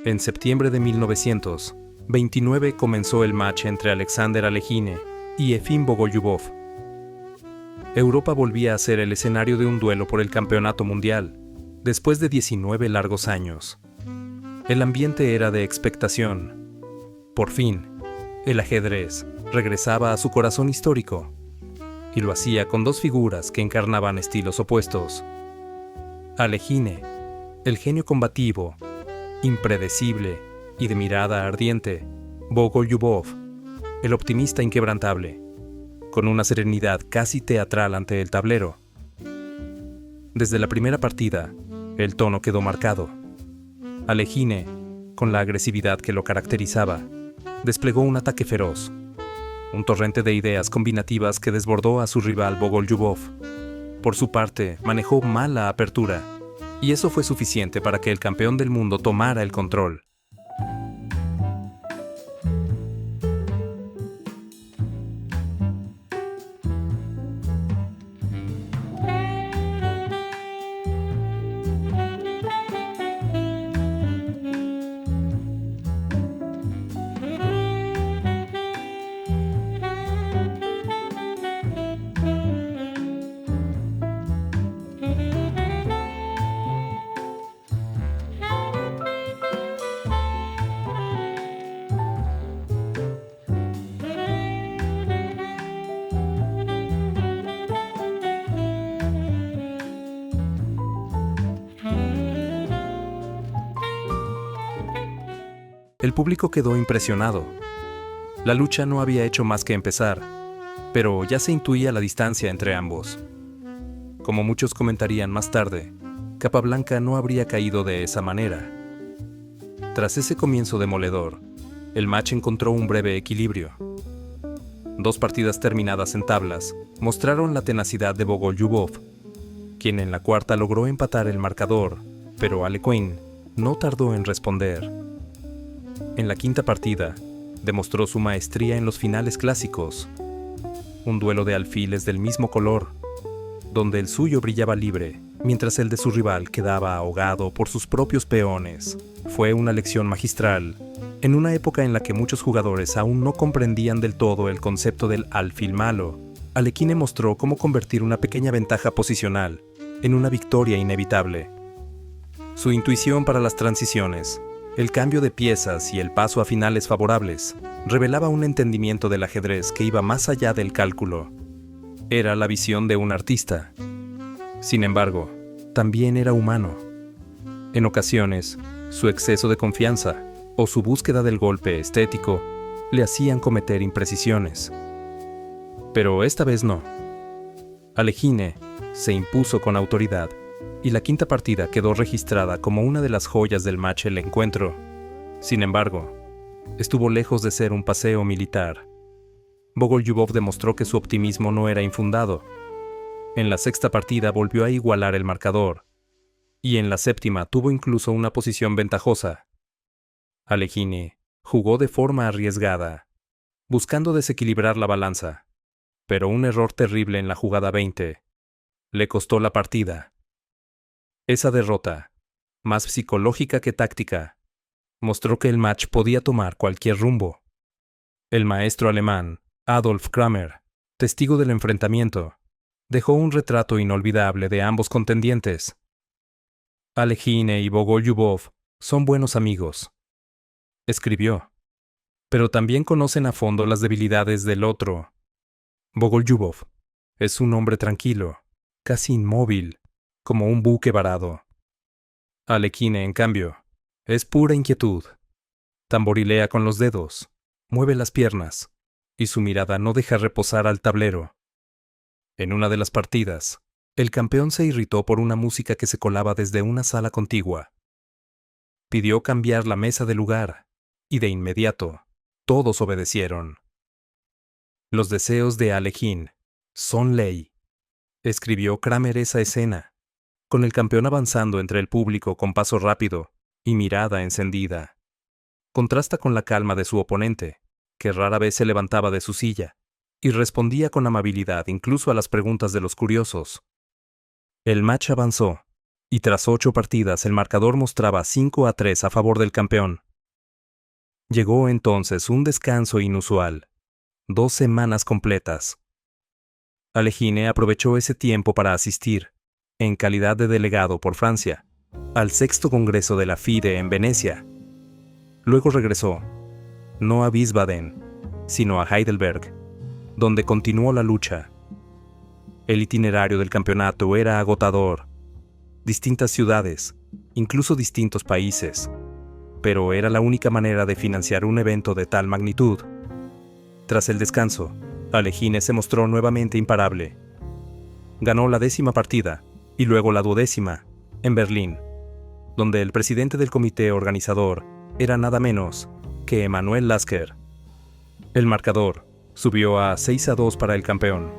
En septiembre de 1929 comenzó el match entre Alexander Alekhine y Efim Bogolyubov. Europa volvía a ser el escenario de un duelo por el campeonato mundial, después de 19 largos años. El ambiente era de expectación. Por fin, el ajedrez regresaba a su corazón histórico, y lo hacía con dos figuras que encarnaban estilos opuestos. Alekhine, el genio combativo, impredecible y de mirada ardiente; Bogolyubov, el optimista inquebrantable, con una serenidad casi teatral ante el tablero. Desde la primera partida, el tono quedó marcado. Alekhine, con la agresividad que lo caracterizaba, desplegó un ataque feroz, un torrente de ideas combinativas que desbordó a su rival Bogolyubov. Por su parte, manejó mal la apertura, y eso fue suficiente para que el campeón del mundo tomara el control. El público quedó impresionado. La lucha no había hecho más que empezar, pero ya se intuía la distancia entre ambos. Como muchos comentarían más tarde, Capablanca no habría caído de esa manera. Tras ese comienzo demoledor, el match encontró un breve equilibrio. Dos partidas terminadas en tablas mostraron la tenacidad de Bogolyubov, quien en la cuarta logró empatar el marcador, pero Alekhine no tardó en responder. En la quinta partida, demostró su maestría en los finales clásicos, un duelo de alfiles del mismo color, donde el suyo brillaba libre, mientras el de su rival quedaba ahogado por sus propios peones. Fue una lección magistral, en una época en la que muchos jugadores aún no comprendían del todo el concepto del alfil malo. Alekhine mostró cómo convertir una pequeña ventaja posicional en una victoria inevitable. Su intuición para las transiciones, el cambio de piezas y el paso a finales favorables revelaba un entendimiento del ajedrez que iba más allá del cálculo. Era la visión de un artista. Sin embargo, también era humano. En ocasiones, su exceso de confianza o su búsqueda del golpe estético le hacían cometer imprecisiones. Pero esta vez no. Alekhine se impuso con autoridad, y la quinta partida quedó registrada como una de las joyas del match del encuentro. Sin embargo, estuvo lejos de ser un paseo militar. Bogolyubov demostró que su optimismo no era infundado. En la sexta partida volvió a igualar el marcador, y en la séptima tuvo incluso una posición ventajosa. Alekhine jugó de forma arriesgada, buscando desequilibrar la balanza, pero un error terrible en la jugada 20 le costó la partida. Esa derrota, más psicológica que táctica, mostró que el match podía tomar cualquier rumbo. El maestro alemán, Adolf Kramer, testigo del enfrentamiento, dejó un retrato inolvidable de ambos contendientes. Alekhine y Bogolyubov son buenos amigos, escribió, pero también conocen a fondo las debilidades del otro. Bogolyubov es un hombre tranquilo, casi inmóvil, como un buque varado. Alekhine, en cambio, es pura inquietud. Tamborilea con los dedos, mueve las piernas, y su mirada no deja reposar al tablero. En una de las partidas, el campeón se irritó por una música que se colaba desde una sala contigua. Pidió cambiar la mesa de lugar, y de inmediato, todos obedecieron. Los deseos de Alekhine son ley, escribió Kramer esa escena, con el campeón avanzando entre el público con paso rápido y mirada encendida. Contrasta con la calma de su oponente, que rara vez se levantaba de su silla y respondía con amabilidad incluso a las preguntas de los curiosos. El match avanzó, y tras 8 partidas el marcador mostraba 5-3 a favor del campeón. Llegó entonces un descanso inusual, 2 semanas completas. Alekhine aprovechó ese tiempo para asistir, en calidad de delegado por Francia, al 6º Congreso de la FIDE en Venecia. Luego regresó, no a Wiesbaden, sino a Heidelberg, donde continuó la lucha. El itinerario del campeonato era agotador. Distintas ciudades, incluso distintos países, pero era la única manera de financiar un evento de tal magnitud. Tras el descanso, Alekhine se mostró nuevamente imparable. Ganó la 10ª partida, y luego la 12ª, en Berlín, donde el presidente del comité organizador era nada menos que Emanuel Lasker. El marcador subió a 6-2 para el campeón.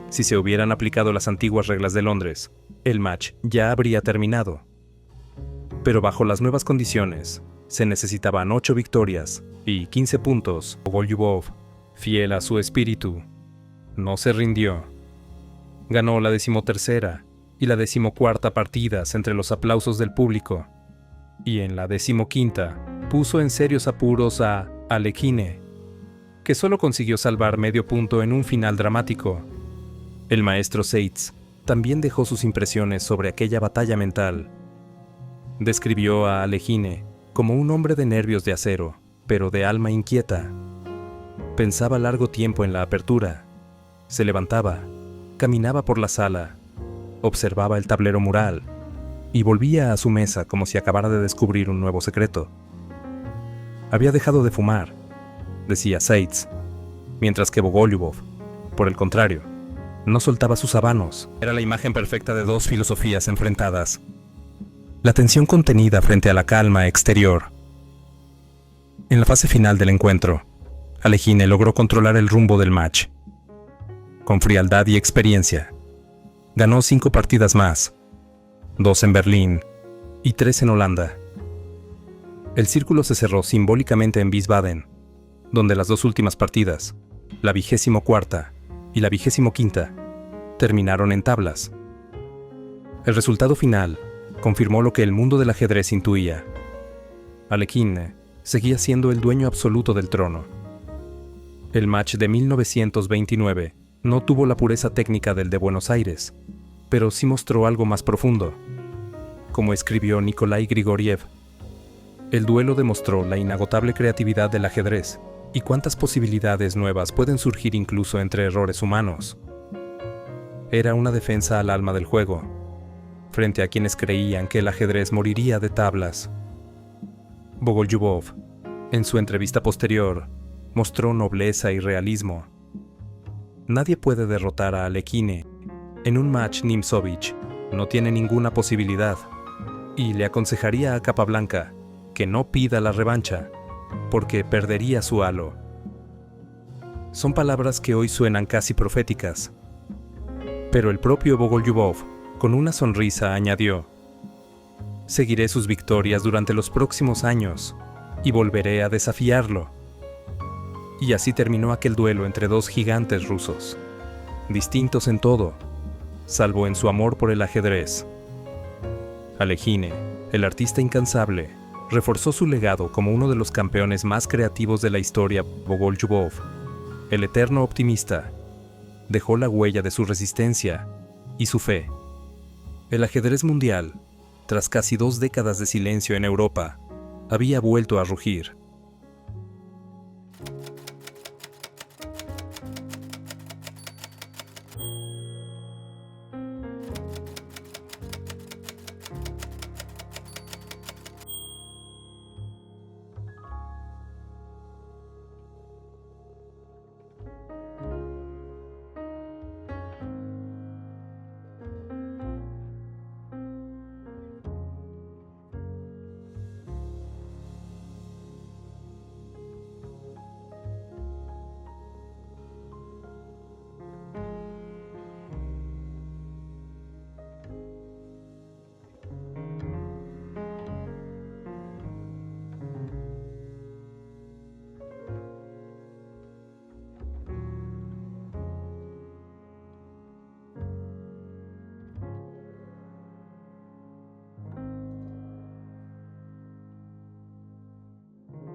Si se hubieran aplicado las antiguas reglas de Londres, el match ya habría terminado. Pero bajo las nuevas condiciones, se necesitaban 8 victorias y 15 puntos. Bogolyubov, fiel a su espíritu, no se rindió. Ganó la 13ª y la 14ª partidas entre los aplausos del público, y en la 15ª puso en serios apuros a Alekhine, que solo consiguió salvar medio punto en un final dramático. El maestro Seitz también dejó sus impresiones sobre aquella batalla mental. Describió a Alekhine como un hombre de nervios de acero, pero de alma inquieta. Pensaba largo tiempo en la apertura. Se levantaba, caminaba por la sala, observaba el tablero mural y volvía a su mesa como si acabara de descubrir un nuevo secreto. Había dejado de fumar, decía Seitz, mientras que Bogolyubov, por el contrario, no soltaba sus habanos. Era la imagen perfecta de 2 filosofías enfrentadas. La tensión contenida frente a la calma exterior. En la fase final del encuentro, Alekhine logró controlar el rumbo del match. Con frialdad y experiencia, ganó 5 partidas más, 2 en Berlín y 3 en Holanda. El círculo se cerró simbólicamente en Wiesbaden, donde las 2 últimas partidas, la 24ª y la 25ª, terminaron en tablas. El resultado final confirmó lo que el mundo del ajedrez intuía. Alekhine seguía siendo el dueño absoluto del trono. El match de 1929 no tuvo la pureza técnica del de Buenos Aires, pero sí mostró algo más profundo. Como escribió Nikolai Grigoriev, el duelo demostró la inagotable creatividad del ajedrez y cuántas posibilidades nuevas pueden surgir incluso entre errores humanos. Era una defensa al alma del juego, frente a quienes creían que el ajedrez moriría de tablas. Bogolyubov, en su entrevista posterior, mostró nobleza y realismo. Nadie puede derrotar a Alekhine. En un match Nimzovich no tiene ninguna posibilidad, y le aconsejaría a Capablanca que no pida la revancha, porque perdería su halo. Son palabras que hoy suenan casi proféticas. Pero el propio Bogolyubov, con una sonrisa, añadió: «Seguiré sus victorias durante los próximos años y volveré a desafiarlo». Y así terminó aquel duelo entre 2 gigantes rusos, distintos en todo, salvo en su amor por el ajedrez. Alekhine, el artista incansable, reforzó su legado como uno de los campeones más creativos de la historia. Bogolyubov, el eterno optimista, dejó la huella de su resistencia y su fe. El ajedrez mundial, tras casi 2 décadas de silencio en Europa, había vuelto a rugir.